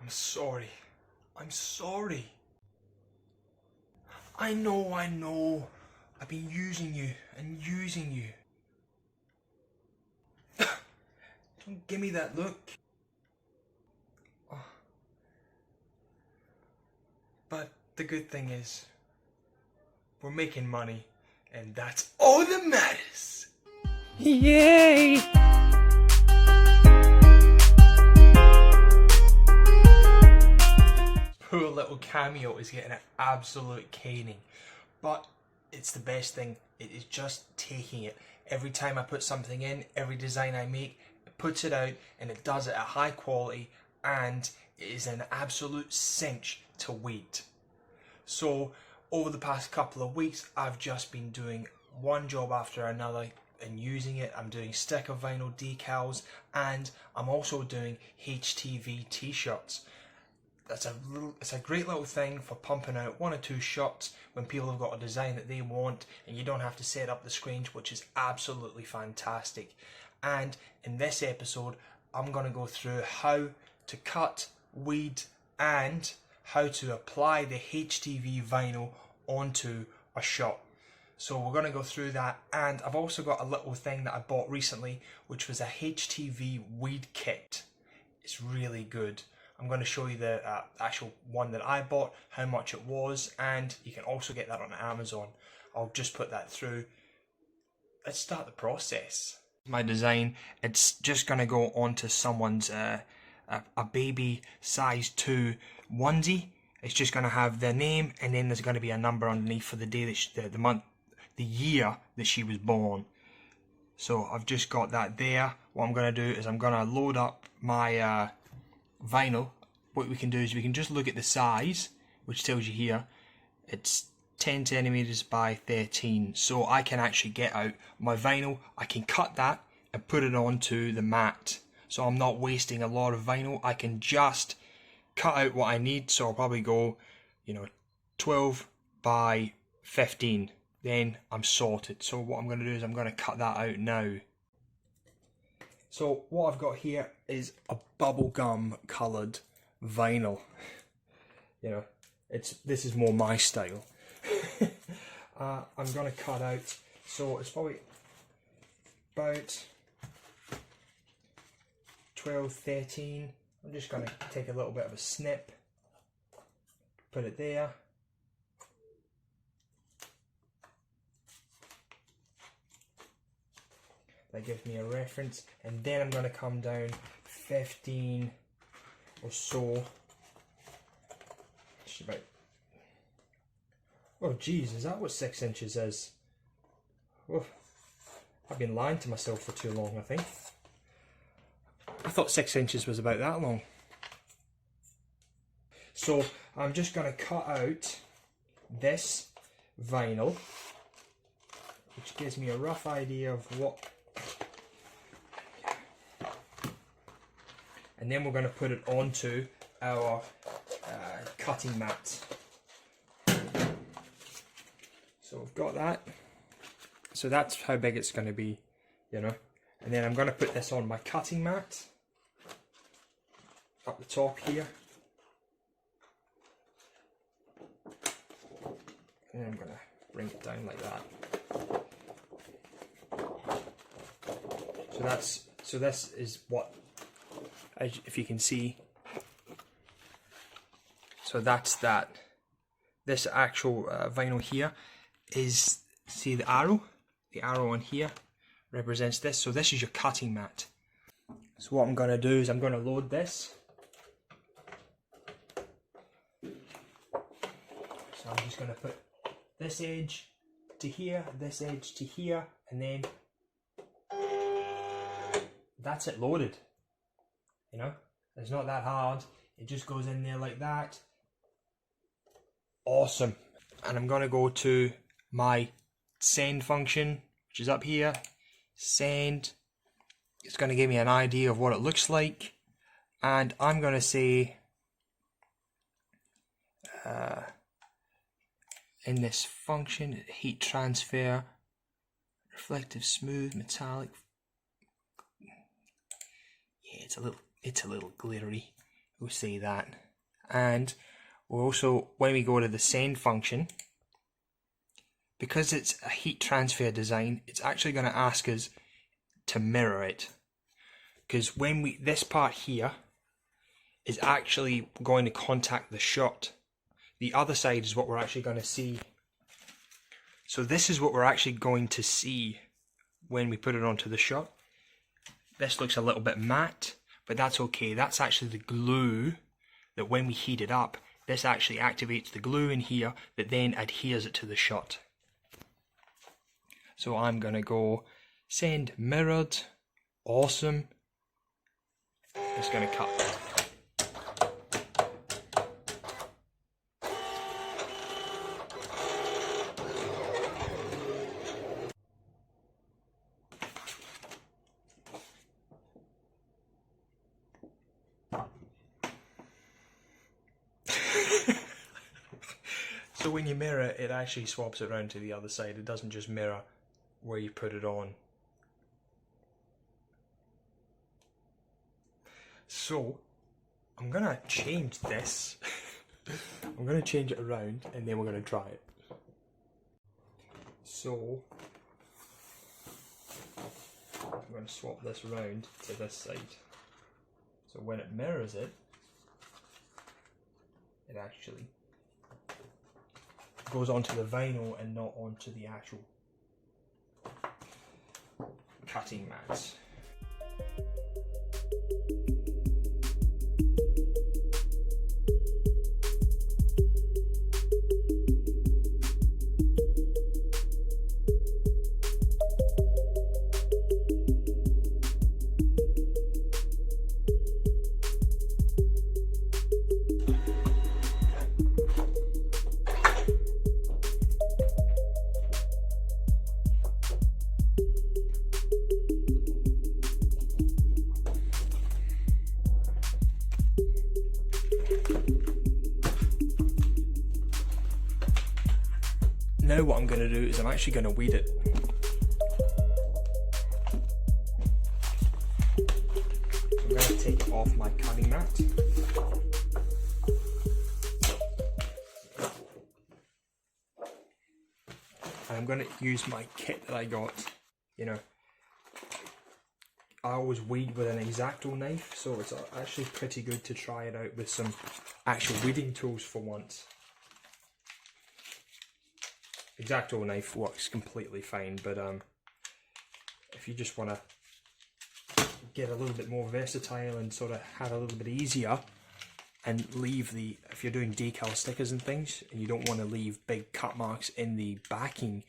I'm sorry. I'm sorry. I know. I've been using you and using you. Don't give me that look. Oh. But the good thing is, we're making money, and that's all that matters. Yay! Poor little cameo is getting an absolute caning, but it's the best thing. It is just taking it. Every time I put something in, every design I make, it puts it out, and it does it at high quality, and it is an absolute cinch to wait. So over the past couple of weeks, I've just been doing one job after another and using it. I'm doing sticker vinyl decals, and I'm also doing HTV t-shirts. It's a great little thing for pumping out 1 or 2 shots when people have got a design that they want and you don't have to set up the screens, which is absolutely fantastic. And in this episode, I'm going to go through how to cut, weed, and how to apply the HTV vinyl onto a shot. So we're going to go through that, and I've also got a little thing that I bought recently, which was a HTV weed kit. It's really good. I'm going to show you the actual one that I bought, how much it was, and you can also get that on Amazon. I'll just put that through. Let's start the process. My design, it's just going to go onto someone's a baby size 2 onesie. It's just going to have their name, and then there's going to be a number underneath for the day that the month, the year that she was born. So I've just got that there. What I'm going to do is I'm going to load up my vinyl. What we can do is we can just look at the size, which tells you here it's 10 centimeters by 13. So I can actually get out my vinyl, I can cut that and put it onto the mat. So I'm not wasting a lot of vinyl. I can just cut out what I need. So I'll probably go, 12 by 15. Then I'm sorted. So what I'm going to do is I'm going to cut that out now. So what I've got here is a bubblegum coloured vinyl. This is more my style. I'm going to cut out, so it's probably about 12, 13. I'm just going to take a little bit of a snip, put it there. That gives me a reference, and then I'm going to come down 15 or so. About, oh geez, is that what 6 inches is? Oh, I've been lying to myself for too long, I think. I thought 6 inches was about that long. So I'm just going to cut out this vinyl, which gives me a rough idea of what. And then we're going to put it onto our cutting mat. So we've got that. So that's how big it's going to be, And then I'm going to put this on my cutting mat up the top here. And I'm going to bring it down like that. So this is what, if you can see. So that's that. This actual vinyl here is, see the arrow? The arrow on here represents this. So this is your cutting mat. So what I'm going to do is I'm going to load this. So I'm just going to put this edge to here, this edge to here, and then that's it loaded. It's not that hard. It just goes in there like that. Awesome. And I'm going to go to my send function, which is up here. Send. It's going to give me an idea of what it looks like. And I'm going to say in this function, heat transfer, reflective, smooth, metallic. Yeah, it's a little glittery. we'll say that. And we'll also, when we go to the send function, because it's a heat transfer design, it's actually going to ask us to mirror it. Because when this part here is actually going to contact the shot. The other side is what we're actually going to see. So this is what we're actually going to see when we put it onto the shot. This looks a little bit matte, but that's okay. That's actually the glue that when we heat it up, this actually activates the glue in here that then adheres it to the shot. So I'm going to go send mirrored, awesome. It's going to cut. So when you mirror it, it actually swaps it around to the other side. It doesn't just mirror where you put it on. So I'm gonna change this. I'm gonna change it around and then we're gonna try it. So I'm gonna swap this around to this side. So when it mirrors it, it actually goes onto the vinyl and not onto the actual cutting mats. Now what I'm going to do is I'm actually going to weed it. I'm going to take it off my cutting mat. And I'm going to use my kit that I got. You know, I always weed with an X-Acto knife, so it's actually pretty good to try it out with some actual weeding tools for once. X-Acto knife works completely fine, but if you just want to get a little bit more versatile and sort of have a little bit easier and leave if you're doing decal stickers and things and you don't want to leave big cut marks in the backing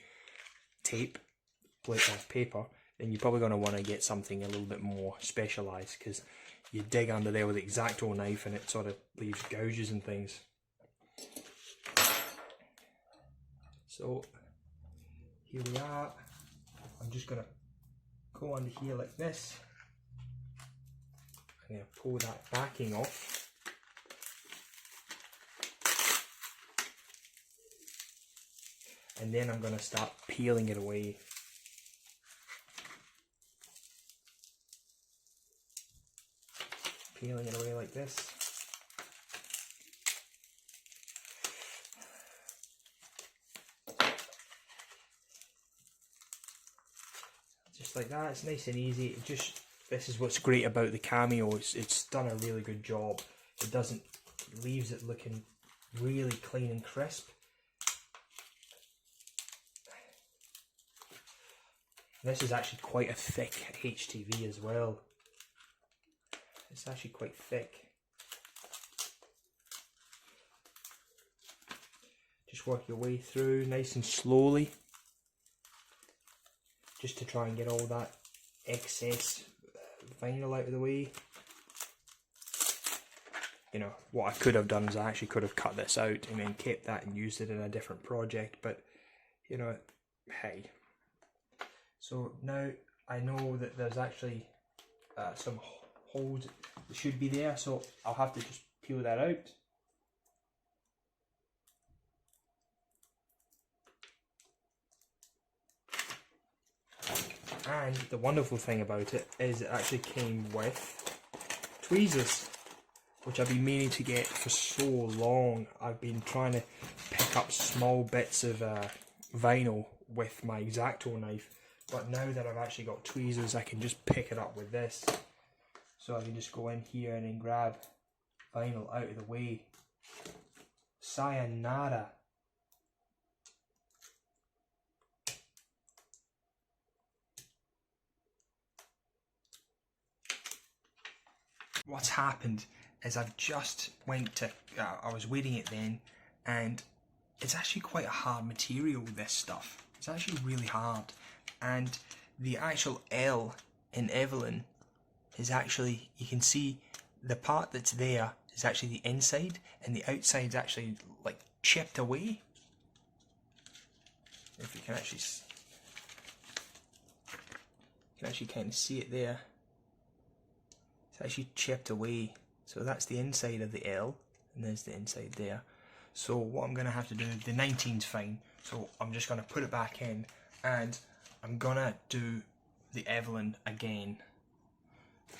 tape, plate of paper, then you're probably going to want to get something a little bit more specialised, because you dig under there with the X-Acto knife and it sort of leaves gouges and things. So here we are. I'm just going to go under here like this. I'm going to pull that backing off. And then I'm going to start peeling it away. Peeling it away like this. Just like that, it's nice and easy. This is what's great about the Cameo, it's done a really good job. It leaves it looking really clean and crisp. This is actually quite a thick HTV as well. It's actually quite thick. Just work your way through nice and slowly, just to try and get all that excess vinyl out of the way. You know, what I could have done is I actually could have cut this out and then kept that and used it in a different project, but you know, hey. So now I know that there's actually some holes that should be there, so I'll have to just peel that out. And the wonderful thing about it is it actually came with tweezers. which I've been meaning to get for so long. I've been trying to pick up small bits of vinyl with my X-Acto knife, but now that I've actually got tweezers, I can just pick it up with this. So I can just go in here and then grab vinyl out of the way. Sayonara. What's happened is I've just went to, I was wearing it then, and it's actually quite a hard material, this stuff. It's actually really hard. And the actual L in Evelyn is actually, you can see the part that's there is actually the inside, and the outside's actually like chipped away. If you can actually kind of see it there. It's actually chipped away. So that's the inside of the L, and there's the inside there. So what I'm going to have to do, the 19's fine, so I'm just going to put it back in, and I'm going to do the Evelyn again.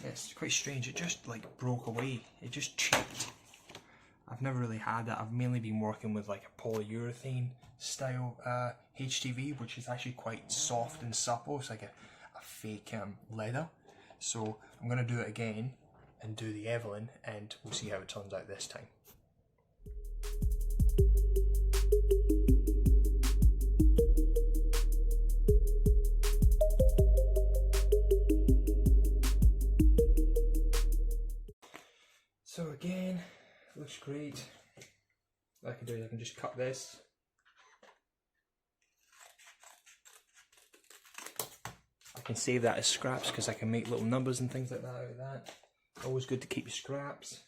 It's quite strange, it just like broke away, it just chipped. I've never really had that. I've mainly been working with like a polyurethane style HTV, which is actually quite soft and supple. It's like a fake leather. So I'm going to do it again and do the Evelyn, and we'll see how it turns out this time. So again, looks great. What I can do is I can just cut this. I can save that as scraps because I can make little numbers and things like that out of that. Always good to keep your scraps.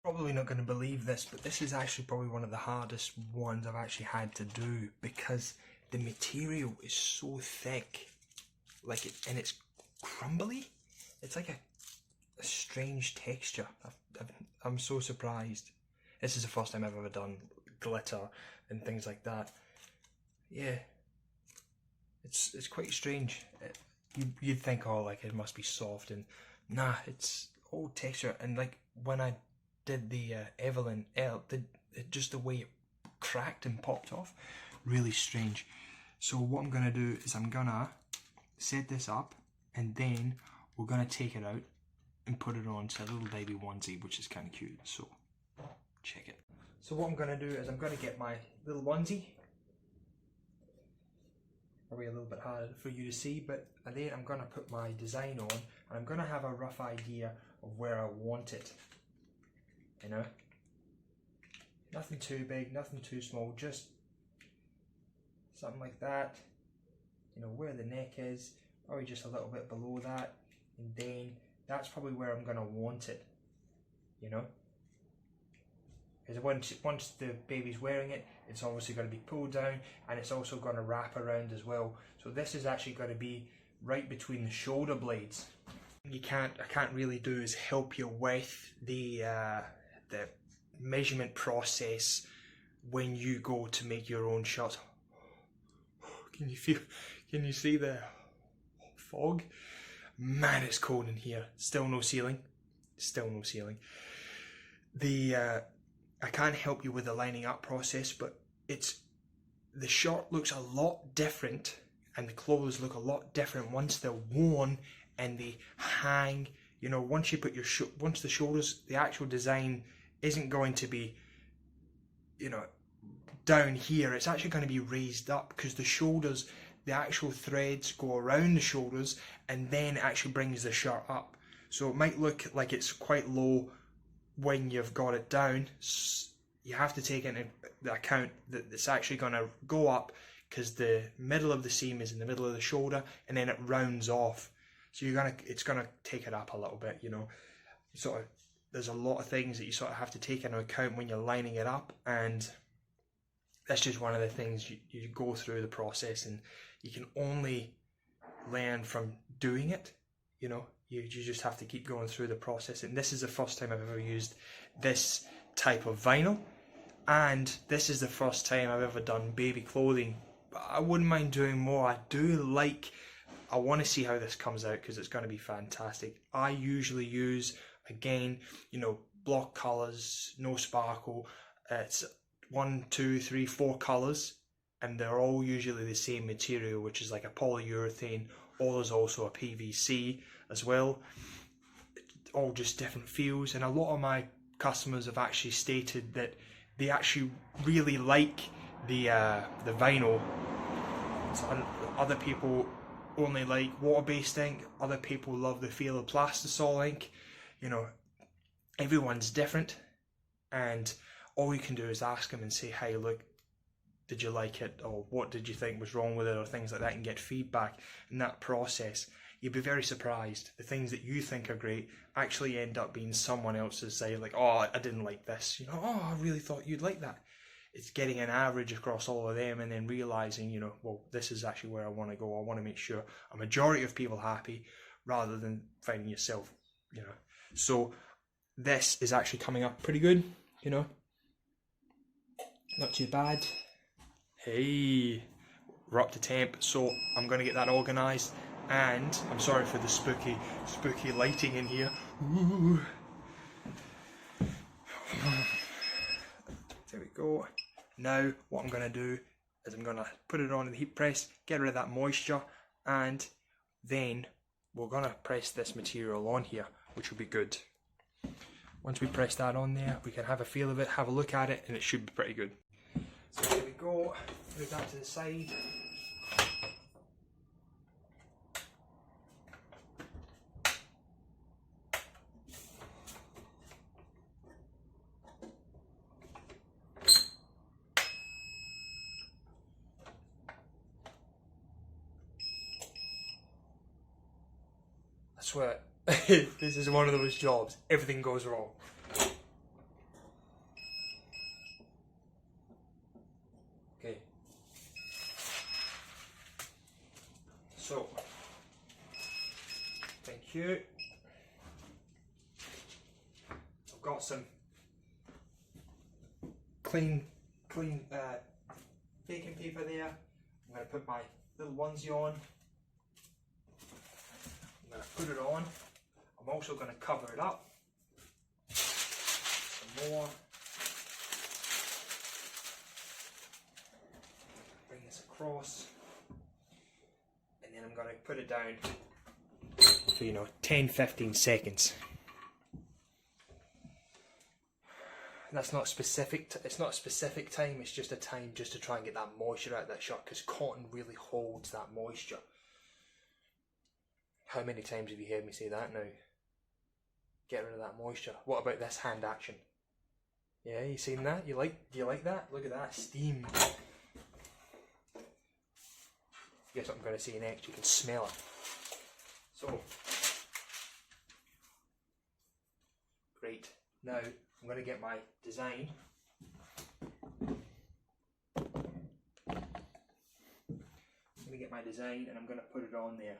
Probably not going to believe this, but this is actually probably one of the hardest ones I've actually had to do, because the material is so thick, like and it's crumbly. It's like a strange texture. I'm so surprised. This is the first time I've ever done glitter and things like that. Yeah, it's quite strange. You'd think, oh, like it must be soft, and nah, it's all texture. And like when I did the Evelyn L, just the way it cracked and popped off, really strange. So what I'm gonna do is I'm gonna set this up, and then we're gonna take it out and put it on to a little baby onesie, which is kind of cute. So check it. So what I'm gonna do is I'm gonna get my little onesie. Probably a little bit hard for you to see, but then I'm gonna put my design on, and I'm gonna have a rough idea of where I want it. You know, nothing too big, nothing too small, just something like that. You know, where the neck is, probably just a little bit below that, and then that's probably where I'm gonna want it. You know, because once the baby's wearing it, it's obviously going to be pulled down, and it's also going to wrap around as well. So this is actually going to be right between the shoulder blades. I can't really do is help you with the measurement process when you go to make your own shot. Can you see the fog? Man, it's cold in here. Still no ceiling. I can't help you with the lining up process, but the shirt looks a lot different, and the clothes look a lot different once they're worn and they hang. You know, once you put once the shoulders, the actual design isn't going to be, you know, down here. It's actually going to be raised up, because the shoulders, the actual threads go around the shoulders, and then it actually brings the shirt up. So it might look like it's quite low when you've got it down. You have to take into account that it's actually going to go up, because the middle of the seam is in the middle of the shoulder, and then it rounds off. So it's gonna take it up a little bit. You know, there's a lot of things that you sort of have to take into account when you're lining it up, and that's just one of the things you go through the process, and you can only learn from doing it. You know, you just have to keep going through the process. And this is the first time I've ever used this type of vinyl, and this is the first time I've ever done baby clothing. But I wouldn't mind doing more. I want to see how this comes out because it's going to be fantastic. I usually use, again, you know, block colours, no sparkle. It's 1, 2, 3, 4 colours, and they're all usually the same material, which is like a polyurethane, or there's also a PVC as well. All just different feels, and a lot of my customers have actually stated that they actually really like the vinyl. So other people only like water-based ink, other people love the feel of plastisol ink. You know, everyone's different, and all you can do is ask them and say, hey, look, did you like it, or what did you think was wrong with it, or things like that, and get feedback. In that process, you'd be very surprised. The things that you think are great actually end up being someone else's say, like, oh, I didn't like this. You know, oh, I really thought you'd like that. It's getting an average across all of them and then realising, you know, well, this is actually where I want to go. I want to make sure a majority of people happy rather than finding yourself, you know. So this is actually coming up pretty good, you know. Not too bad. Hey, we're up to temp, so I'm going to get that organised. And I'm sorry for the spooky lighting in here. Ooh. There we go. Now what I'm going to do is I'm going to put it on the heat press, get rid of that moisture, and then we're going to press this material on here, which will be good. Once we press that on there, we can have a feel of it, have a look at it, and it should be pretty good. So there we go, move that to the side. I swear, this is one of those jobs, everything goes wrong. Okay. So, thank you. I've got some clean baking paper there. I'm going to put my little onesie on. I'm going to put it on. I'm also going to cover it up. Some more. Bring this across. And then I'm going to put it down for, you know, 10-15 seconds. That's not specific. It's not a specific time. It's just a time just to try and get that moisture out of that shirt, because cotton really holds that moisture. How many times have you heard me say that now? Get rid of that moisture. What about this hand action? Yeah, you seen that? Do you like that? Look at that steam. Guess what I'm going to say next? You can smell it. So, great. Now I'm going to get my design. And I'm going to put it on there.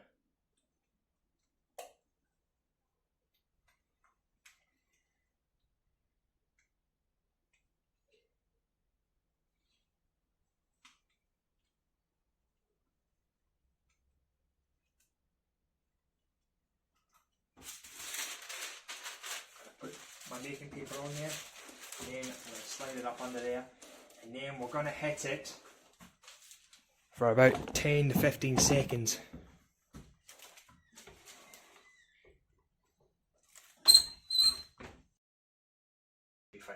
Put my baking paper on there, and then I'm going to slide it up under there, and then we're going to hit it for about 10 to 15 seconds. Be fine.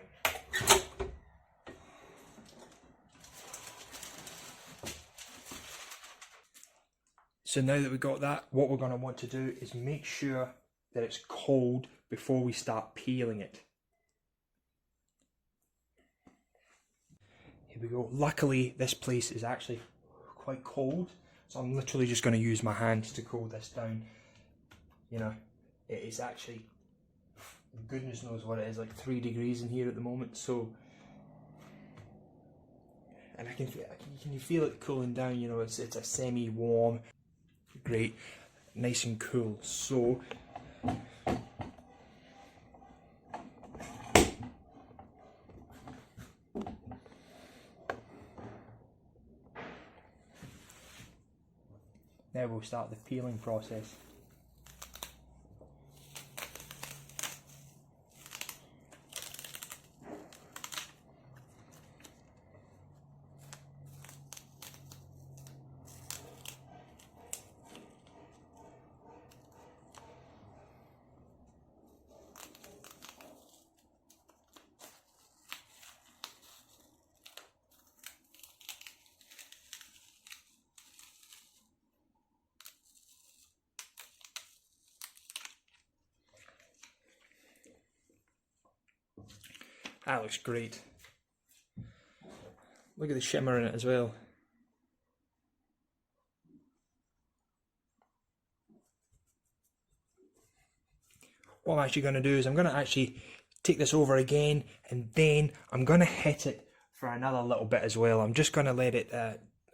So now that we've got that, what we're going to want to do is make sure that it's cold before we start peeling it. Here we go. Luckily, this place is actually quite cold, so I'm literally just going to use my hands to cool this down. You know, it is actually, goodness knows what it is, like 3 degrees in here at the moment. So, and can you feel it cooling down? You know, it's a semi-warm, great, nice and cool. So Now we'll start the peeling process. That looks great. Look at the shimmer in it as well. What I'm actually going to do is I'm going to actually take this over again, and then I'm going to hit it for another little bit as well. I'm just going to let it,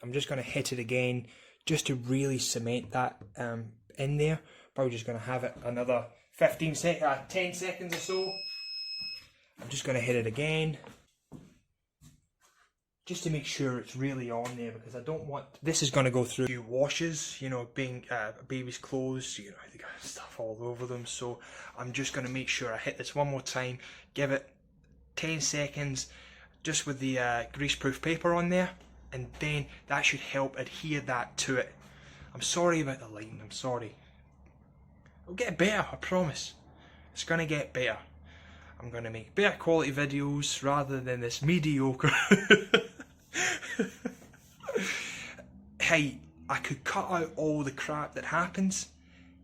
I'm just going to hit it again just to really cement that in there. Probably just going to have it another 10 seconds or so. I'm just going to hit it again, just to make sure it's really on there, because I don't want, this is going to go through a few washes, you know, being baby's clothes, you know, they got stuff all over them. So I'm just going to make sure I hit this one more time, give it 10 seconds, just with the greaseproof paper on there, and then that should help adhere that to it. I'm sorry about the lighting, I'm sorry. It'll get better, I promise. It's going to get better. I'm going to make better quality videos rather than this mediocre. Hey, I could cut out all the crap that happens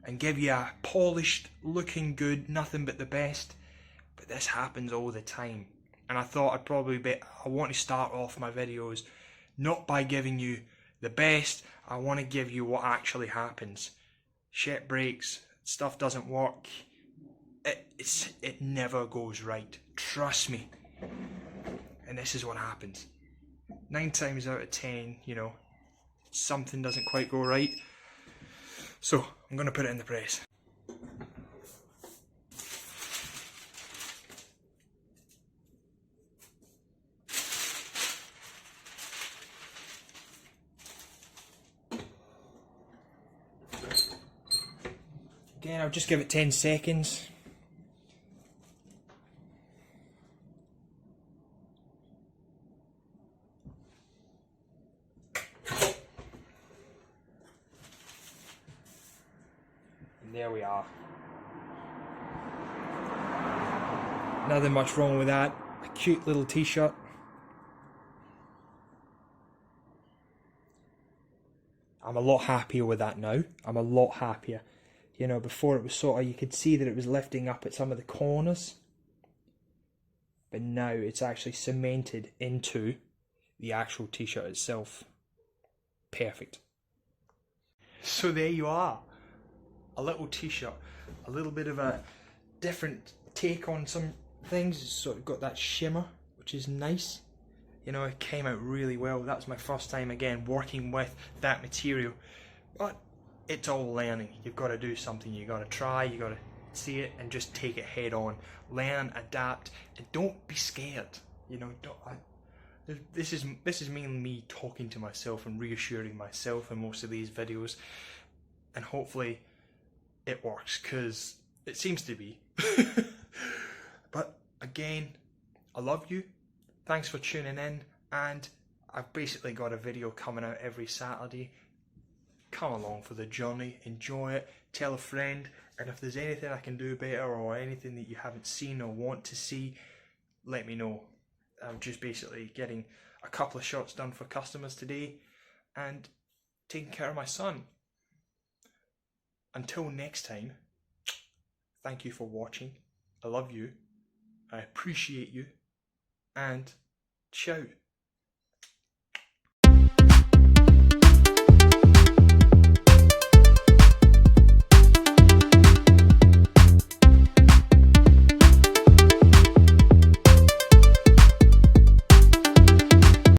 and give you a polished, looking good, nothing but the best. But this happens all the time. And I thought I want to start off my videos not by giving you the best. I want to give you what actually happens. Shit breaks, stuff doesn't work. It never goes right. Trust me. And this is what happens. 9 times out of 10, you know, something doesn't quite go right. So I'm going to put it in the press. Again, I'll just give it 10 seconds. There we are. Nothing much wrong with that. A cute little t-shirt. I'm a lot happier with that now. I'm a lot happier. You know, before it was sort of, you could see that it was lifting up at some of the corners. But now it's actually cemented into the actual t-shirt itself. Perfect. So there you are. A little t-shirt, a little bit of a different take on some things. It's sort of got that shimmer, which is nice. You know, it came out really well. That was my first time again working with that material. But it's all learning. You've got to do something, you've got to try, you've got to see it and just take it head on. Learn, adapt, and don't be scared. You know, this is mainly me talking to myself and reassuring myself in most of these videos. And hopefully it works, because it seems to be. But again, I love you. Thanks for tuning in, and I've basically got a video coming out every Saturday. Come along for the journey, enjoy it, tell a friend, and if there's anything I can do better or anything that you haven't seen or want to see, let me know. I'm just basically getting a couple of shots done for customers today and taking care of my son. Until next time, thank you for watching. I love you. I appreciate you. And ciao.